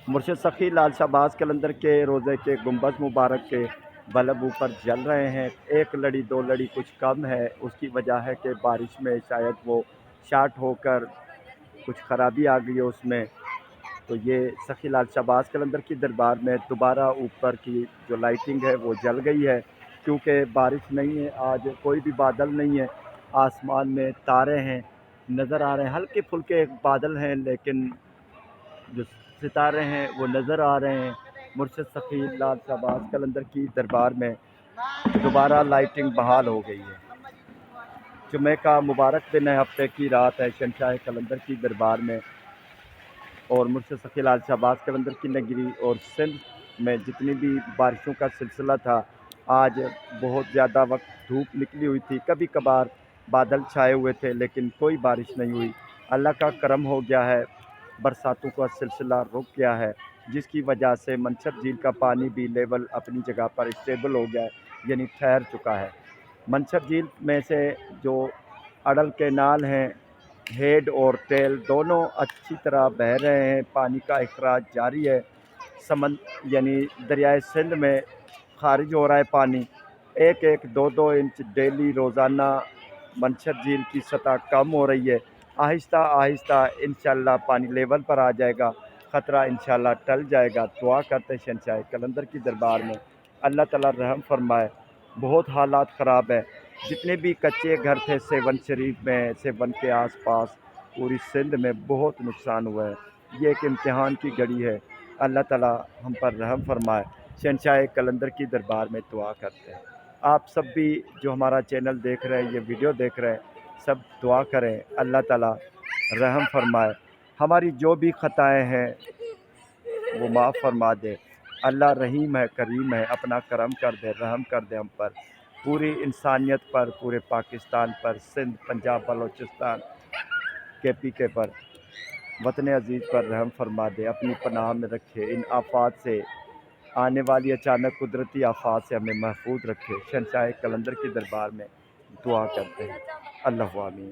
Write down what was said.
مرشد سخی لال شہباز قلندر کے روزے کے گنبد مبارک کے بلب اوپر جل رہے ہیں۔ ایک لڑی دو لڑی کچھ کم ہے، اس کی وجہ ہے کہ بارش میں شاید وہ شارٹ ہو کر کچھ خرابی آ گئی ہے اس میں۔ تو یہ سخی لال شہباز قلندر کی دربار میں دوبارہ اوپر کی جو لائٹنگ ہے وہ جل گئی ہے، کیونکہ بارش نہیں ہے، آج کوئی بھی بادل نہیں ہے، آسمان میں تارے ہیں نظر آ رہے ہیں، ہلکے پھلکے بادل ہیں لیکن جو ستارے ہیں وہ نظر آ رہے ہیں۔ مرشد سخی لال شہباز قلندر کی دربار میں دوبارہ لائٹنگ بحال ہو گئی ہے۔ جمعہ کا مبارک دن ہے، ہفتے کی رات ہے شہنشاہ قلندر کی دربار میں، اور مرشد سخی لال شہباز قلندر کی نگری اور سندھ میں جتنی بھی بارشوں کا سلسلہ تھا، آج بہت زیادہ وقت دھوپ نکلی ہوئی تھی، کبھی کبھار بادل چھائے ہوئے تھے لیکن کوئی بارش نہیں ہوئی۔ اللہ کا کرم ہو گیا ہے، برساتوں کا سلسلہ رک گیا ہے، جس کی وجہ سے منچھر جھیل کا پانی بھی لیول اپنی جگہ پر اسٹیبل ہو گیا ہے، یعنی ٹھہر چکا ہے۔ منچھر جھیل میں سے جو اڈل کینال ہیں، ہیڈ اور ٹیل دونوں اچھی طرح بہہ رہے ہیں، پانی کا اخراج جاری ہے، یعنی دریائے سندھ میں خارج ہو رہا ہے پانی، ایک ایک دو دو انچ ڈیلی روزانہ منچھر جھیل کی سطح کم ہو رہی ہے۔ آہستہ آہستہ انشاءاللہ پانی لیول پر آ جائے گا، خطرہ انشاءاللہ ٹل جائے گا۔ دعا کرتے ہیں شہنشاہ قلندر کی دربار میں اللہ تعالیٰ رحم فرمائے۔ بہت حالات خراب ہے، جتنے بھی کچے گھر تھے سیون شریف میں، سیون کے آس پاس، پوری سندھ میں بہت نقصان ہوا ہے۔ یہ ایک امتحان کی گھڑی ہے، اللہ تعالیٰ ہم پر رحم فرمائے۔ شہنشاہ قلندر کی دربار میں دعا کرتے ہیں۔ آپ سب بھی جو ہمارا چینل دیکھ رہے ہیں، یہ ویڈیو دیکھ رہے ہیں، سب دعا کریں اللہ تعالیٰ رحم فرمائے، ہماری جو بھی خطائیں ہیں وہ معاف فرما دے۔ اللہ رحیم ہے، کریم ہے، اپنا کرم کر دے، رحم کر دے ہم پر، پوری انسانیت پر، پورے پاکستان پر، سندھ، پنجاب، بلوچستان، KPK پر، وطن عزیز پر رحم فرما دے، اپنی پناہ میں رکھے، ان آفات سے، آنے والی اچانک قدرتی آفات سے ہمیں محفوظ رکھے۔ شہنشاہ قلندر کی دربار میں دعا کرتے ہیں۔ اللہ آمین۔